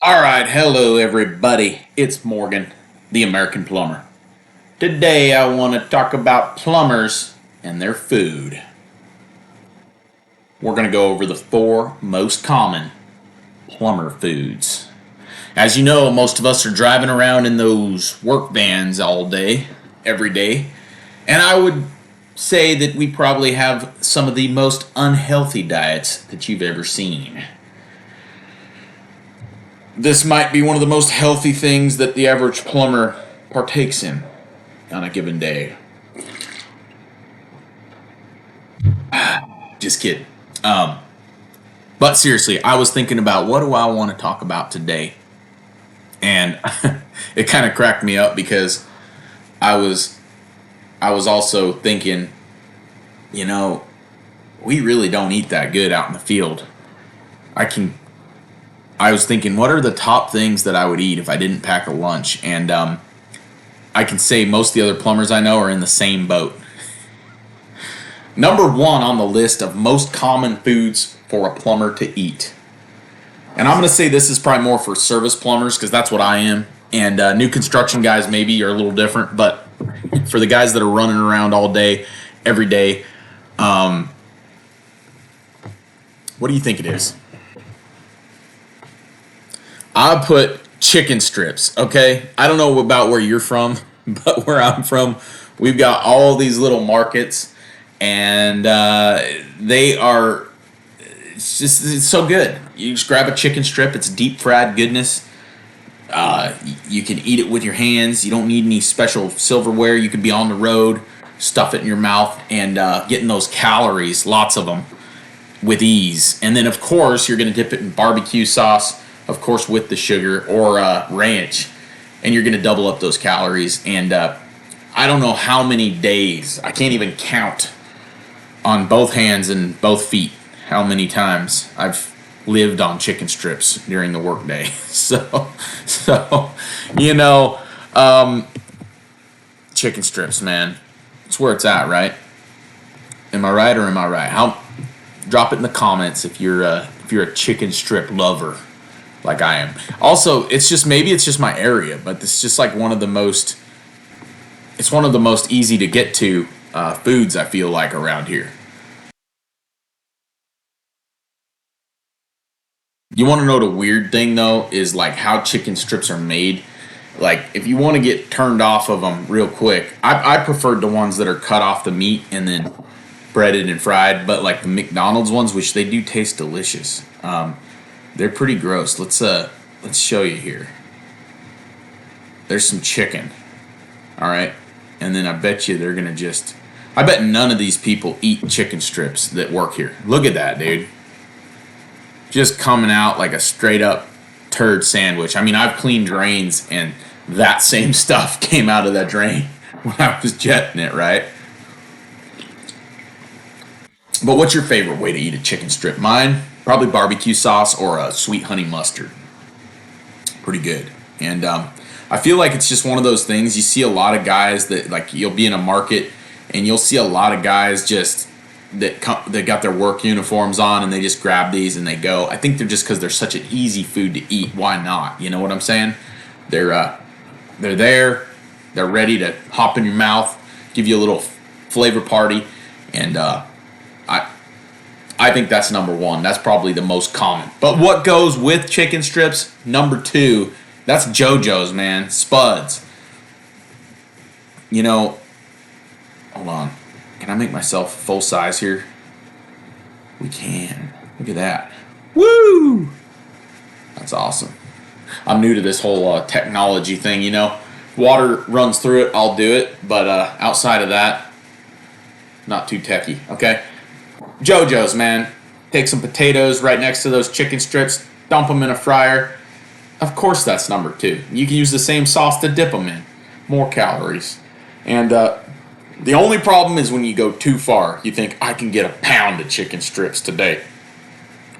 All right, hello everybody. It's Morgan, the American Plumber. Today I want to talk about plumbers and their food. We're going to go over the four most common plumber foods. As you know, most of us are driving around in those work vans all day, every day, and I would say that we probably have some of the most unhealthy diets that you've ever seen. This might be one of the most healthy things that the average plumber partakes in on a given day. Just kidding. Um, but seriously, I was thinking about what do I want to talk about today, and it kind of cracked me up because I was I was also thinking, you know, we really don't eat that good out in the field. I can. I was thinking, what are the top things that I would eat if I didn't pack a lunch? And I can say most of the other plumbers I know are in the same boat. Number one on the list of most common foods for a plumber to eat. And I'm going to say this is probably more for service plumbers because that's what I am. And new construction guys maybe are a little different. But for the guys that are running around all day, every day, what do you think it is? I put chicken strips, okay? I don't know about where you're from, but where I'm from, we've got all these little markets, and they are it's so good. You just grab a chicken strip, it's deep fried goodness. You can eat it with your hands. You don't need any special silverware. You could be on the road, stuff it in your mouth, and getting those calories, lots of them, with ease. And then, of course, you're going to dip it in barbecue sauce, of course, with the sugar or ranch, and you're going to double up those calories. And I don't know how many days, I can't even count on both hands and both feet how many times I've lived on chicken strips during the workday. So you know, um, chicken strips, man, it's where it's at, right? Am I right or am I right? How Drop it in the comments if you're a chicken strip lover like I am. Also, it's just maybe it's just my area, but it's just like one of the most easy to get to foods I feel like around here. You want to know the weird thing though is like how chicken strips are made. Like if you want to get turned off of them real quick, I preferred the ones that are cut off the meat and then breaded and fried. But like the McDonald's ones, which they do taste delicious, they're pretty gross. Let's show you here. There's some chicken, all right, and then I bet you they're gonna just. I bet none of these people eat chicken strips that work here. Look at that, dude. Just coming out like a straight up turd sandwich. I mean, I've cleaned drains and that same stuff came out of that drain when I was jetting it, right? But what's your favorite way to eat a chicken strip? Mine, probably barbecue sauce or a sweet honey mustard. Pretty good. And I feel like it's just one of those things. You see a lot of guys that like you'll be in a market and you'll see a lot of guys just that got their work uniforms on and they just grab these and they go. I think they're just because they're such an easy food to eat. Why not? You know what I'm saying? They're uh, they're there. They're ready to hop in your mouth, give you a little flavor party, and I I think that's number one. That's probably the most common. But what goes with chicken strips? Number two, that's JoJo's, man. Spuds. You know, hold on. Can I make myself full size here? We can. Look at that. Woo! That's awesome. I'm new to this whole technology thing, you know. Water runs through it, I'll do it. But outside of that, not too techy, okay? JoJo's, man. Take some potatoes right next to those chicken strips, dump them in a fryer. Of course, that's number two. You can use the same sauce to dip them in. More calories. And the only problem is when you go too far. You think, I can get a pound of chicken strips today.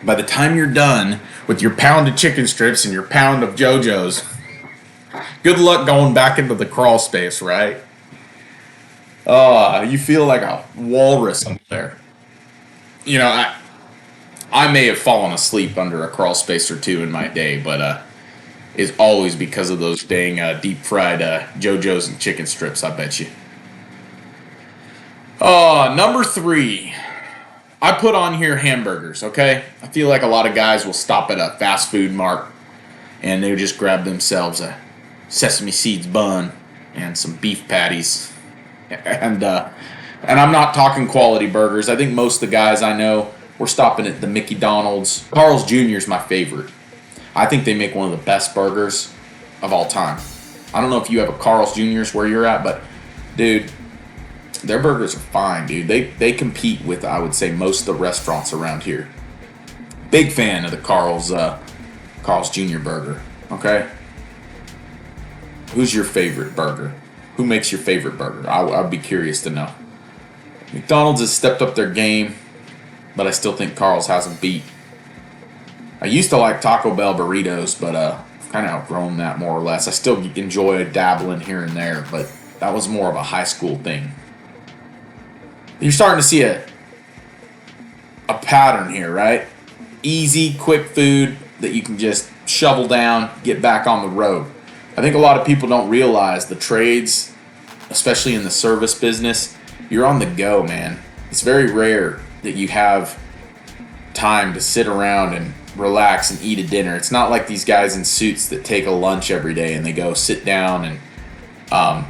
By the time you're done with your pound of chicken strips and your pound of JoJo's, good luck going back into the crawl space, right? You feel like a walrus up there. You know, I may have fallen asleep under a crawl space or two in my day, but is always because of those dang deep fried JoJo's and chicken strips, I bet you. Number 3. I put on here hamburgers, okay? I feel like a lot of guys will stop at a fast food mart and they just grab themselves a sesame seeds bun and some beef patties. And I'm not talking quality burgers. I think most of the guys I know, we're stopping at the Mickey Donald's. Carl's Jr. is my favorite. I think they make one of the best burgers of all time. I don't know if you have a Carl's Jr.'s where you're at, but dude, their burgers are fine, dude. They compete with, I would say, most of the restaurants around here. Big fan of the Carl's Jr. burger. Okay, who's your favorite burger? Who makes your favorite burger? I'd be curious to know. McDonald's has stepped up their game, but I still think Carl's has them beat. I used to like Taco Bell burritos, but I've kind of outgrown that more or less. I still enjoy dabbling here and there, but that was more of a high school thing. You're starting to see a pattern here, right? Easy, quick food that you can just shovel down, get back on the road. I think a lot of people don't realize the trades, especially in the service business, you're on the go, man. It's very rare that you have time to sit around and relax and eat a dinner. It's not like these guys in suits that take a lunch every day and they go sit down and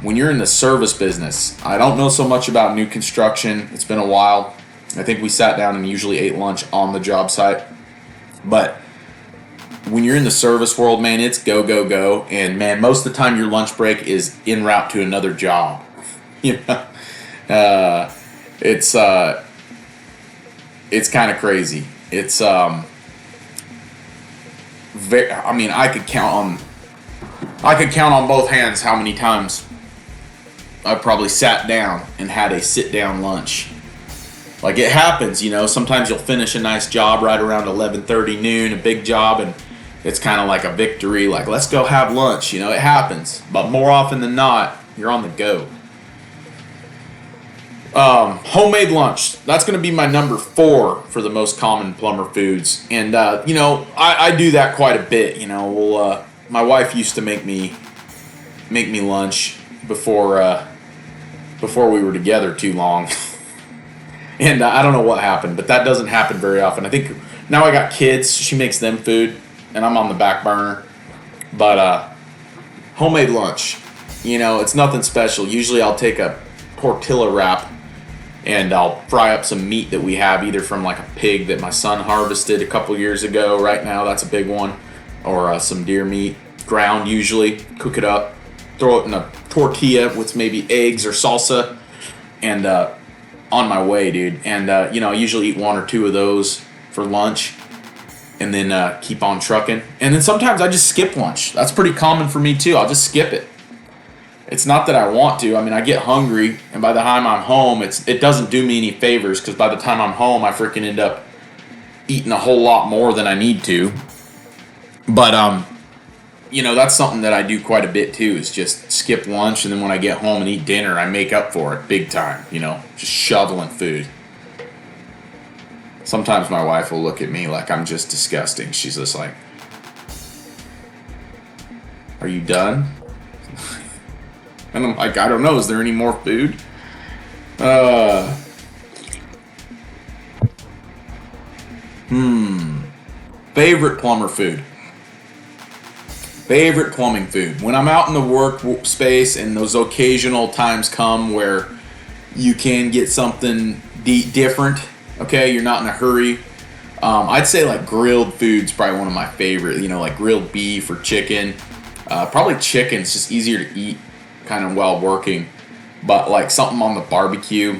when you're in the service business, I don't know so much about new construction. It's been a while. I think we sat down and usually ate lunch on the job site. But when you're in the service world, man, it's go, go, go. And, man, most of the time your lunch break is en route to another job. You know? It's kind of crazy. It's I could count on both hands how many times I probably sat down and had a sit-down lunch. Like, it happens, you know. Sometimes you'll finish a nice job right around 11:30 noon, a big job, and it's kind of like a victory. Like, let's go have lunch. You know, it happens. But more often than not, you're on the go. Homemade lunch. That's going to be my number 4 for the most common plumber foods. And, you know, I do that quite a bit. You know, my wife used to make me lunch before we were together too long. And I don't know what happened, but that doesn't happen very often. I think now I got kids, she makes them food, and I'm on the back burner. But homemade lunch, you know, it's nothing special. Usually I'll take a tortilla wrap and I'll fry up some meat that we have, either from like a pig that my son harvested a couple years ago. Right now, that's a big one. Or some deer meat, ground usually. Cook it up, throw it in a tortilla with maybe eggs or salsa, and on my way, dude. And you know, I usually eat 1 or 2 of those for lunch, and then keep on trucking. And then sometimes I just skip lunch. That's pretty common for me too. I'll just skip it. It's not that I want to. I mean, I get hungry, and by the time I'm home, it doesn't do me any favors, because by the time I'm home, I freaking end up eating a whole lot more than I need to. But you know, that's something that I do quite a bit too, is just skip lunch, and then when I get home and eat dinner, I make up for it big time, you know, just shoveling food. Sometimes my wife will look at me like I'm just disgusting. She's just like, "Are you done?" And I'm like, "I don't know, is there any more food?" Favorite plumber food. Favorite plumbing food. When I'm out in the workspace and those occasional times come where you can get something different, okay, you're not in a hurry. I'd say like grilled food's probably one of my favorite, you know, like grilled beef or chicken. Probably chicken's just easier to eat kind of while working, but like something on the barbecue.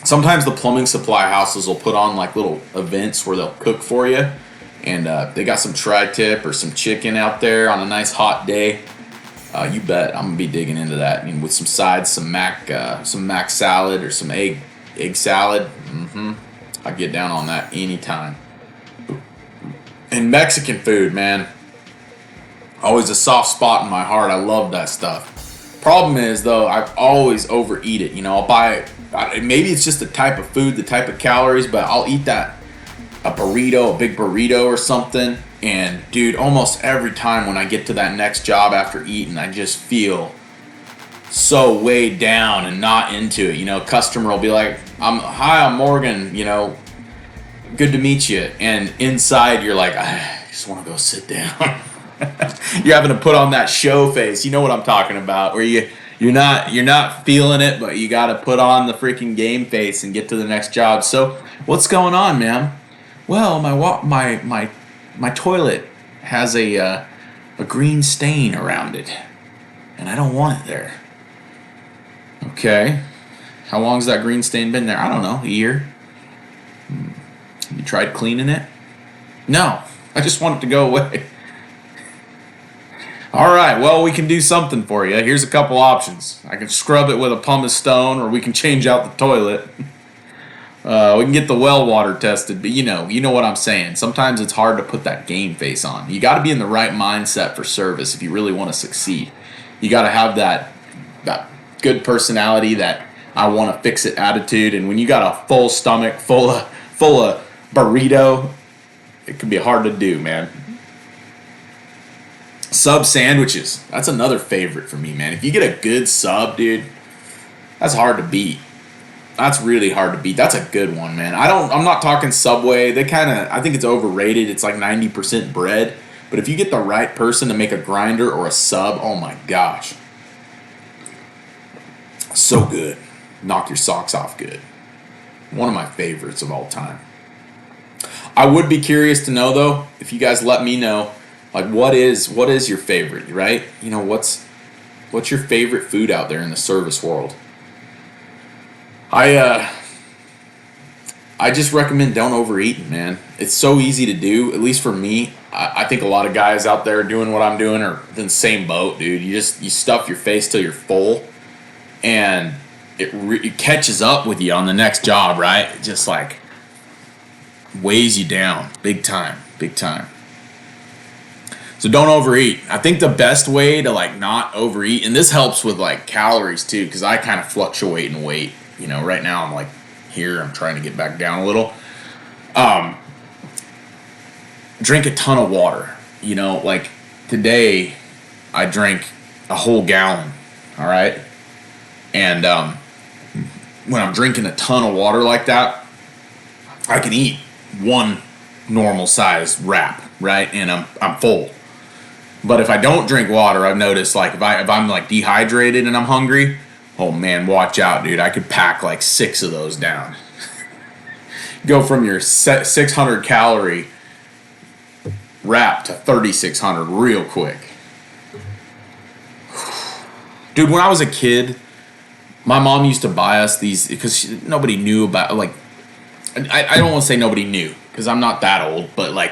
Sometimes the plumbing supply houses will put on like little events where they'll cook for you. And they got some tri-tip or some chicken out there on a nice hot day. You bet I'm gonna be digging into that. I mean, with some sides, some mac salad or some egg salad. I get down on that anytime. And Mexican food, man, always a soft spot in my heart. I love that stuff. Problem is though, I always overeat it. You know, I'll buy it. Maybe it's just the type of food, the type of calories, but I'll eat that. A burrito, a big burrito or something, And dude, almost every time when I get to that next job after eating, I just feel so weighed down and not into it. Customer will be like, hi, I'm Morgan, good to meet you. And inside you're like, I just want to go sit down. You're having to put on that show face. You know what I'm talking about, where you're not feeling it, but you got to put on the freaking game face and get to the next job. So, what's going on, ma'am? Well, my toilet has a green stain around it, and I don't want it there. Okay. How long's that green stain been there? I don't know. A year? You tried cleaning it? No. I just want it to go away. All right. Well, we can do something for you. Here's a couple options. I can scrub it with a pumice stone, or we can change out the toilet. We can get the well water tested, but you know what I'm saying. Sometimes it's hard to put that game face on. You got to be in the right mindset for service if you really want to succeed. You got to have that good personality, that I want to fix it attitude. And when you got a full stomach full of burrito, it can be hard to do, man. Sub sandwiches. That's another favorite for me, man. If you get a good sub, dude, that's hard to beat. That's really hard to beat. That's a good one, man. I'm not talking Subway. I think it's overrated. It's like 90% bread. But if you get the right person to make a grinder or a sub, oh my gosh. So good. Knock your socks off good. One of my favorites of all time. I would be curious to know, though, if you guys let me know, like, what is your favorite, right? What's your favorite food out there in the service world? I just recommend don't overeat, man. It's so easy to do, at least for me. I think a lot of guys out there doing what I'm doing are in the same boat, dude. You stuff your face till you're full, and it catches up with you on the next job, right? It just like weighs you down big time. So don't overeat. I think the best way to like not overeat, and this helps with like calories too, because I kind of fluctuate in weight. Right now I'm like here, I'm trying to get back down a little. Drink a ton of water. Like today I drank a whole gallon. All right. And when I'm drinking a ton of water like that, I can eat one normal size wrap, right? And I'm full. But if I don't drink water, I've noticed like if I'm like dehydrated and I'm hungry, oh man, watch out, dude. I could pack like 6 of those down. Go from your 600 calorie wrap to 3,600 real quick. Dude, when I was a kid, my mom used to buy us these because nobody knew about, like, I don't want to say nobody knew because I'm not that old, but like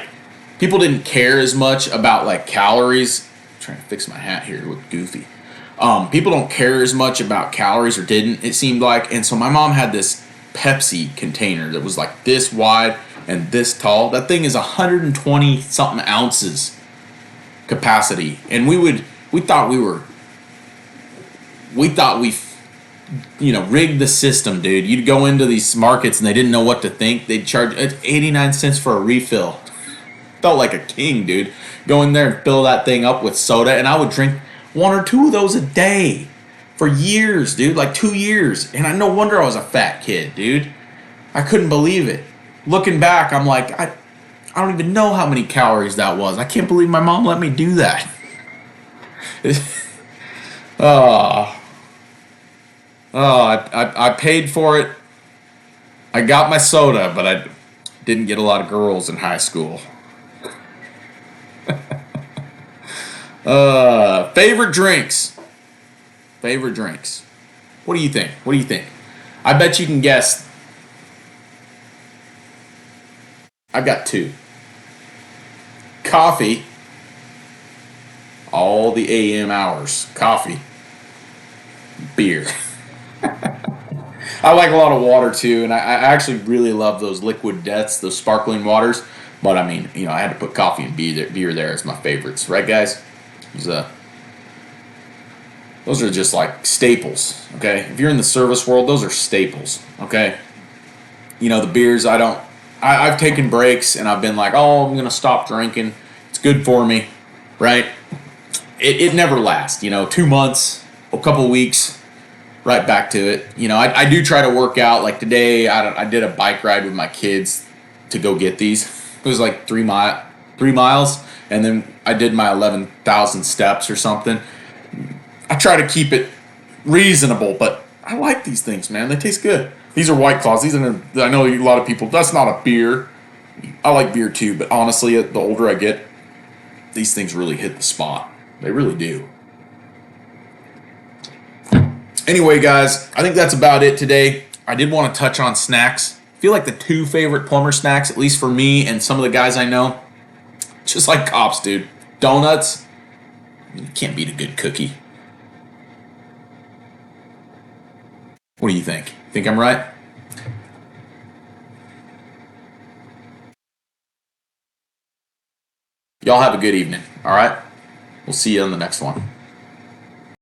people didn't care as much about like calories. I'm trying to fix my hat here, it looked goofy. People don't care as much about calories, or didn't, it seemed like. And so my mom had this Pepsi container that was like this wide and this tall. That thing is 120 something ounces capacity. And we thought we rigged the system, dude. You'd go into these markets and they didn't know what to think. They'd charge 89 cents for a refill. Felt like a king, dude. Go in there and fill that thing up with soda, and I would drink 1 or 2 of those a day for years, dude, like 2 years. And no wonder I was a fat kid, dude. I couldn't believe it. Looking back, I'm like, I don't even know how many calories that was. I can't believe my mom let me do that. I paid for it. I got my soda, but I didn't get a lot of girls in high school. Favorite drinks. What do you think? I bet you can guess. I've got 2. Coffee. All the AM hours. Coffee. Beer. I like a lot of water too, and I actually really love those liquid deaths, those sparkling waters. But I mean, I had to put coffee and beer there as my favorites, right, guys? Those are just like staples, okay? If you're in the service world, those are staples, okay? The beers, I've taken breaks and I've been like, oh, I'm gonna stop drinking. good for me, right? It never lasts, 2 months, a couple weeks, right back to it. I do try to work out. Like today, I did a bike ride with my kids to go get these. It was like 3 miles, and then I did my 11,000 steps or something. I try to keep it reasonable, but I like these things, man. They taste good. These are White Claws. I know a lot of people, that's not a beer. I like beer too, but honestly, the older I get, these things really hit the spot. They really do. Anyway, guys, I think that's about it today. I did want to touch on snacks. I feel like the two favorite Plumber snacks, at least for me and some of the guys I know, just like cops, dude. Donuts, you can't beat a good cookie. What do you think? Think I'm right? Y'all have a good evening, all right? We'll see you on the next one.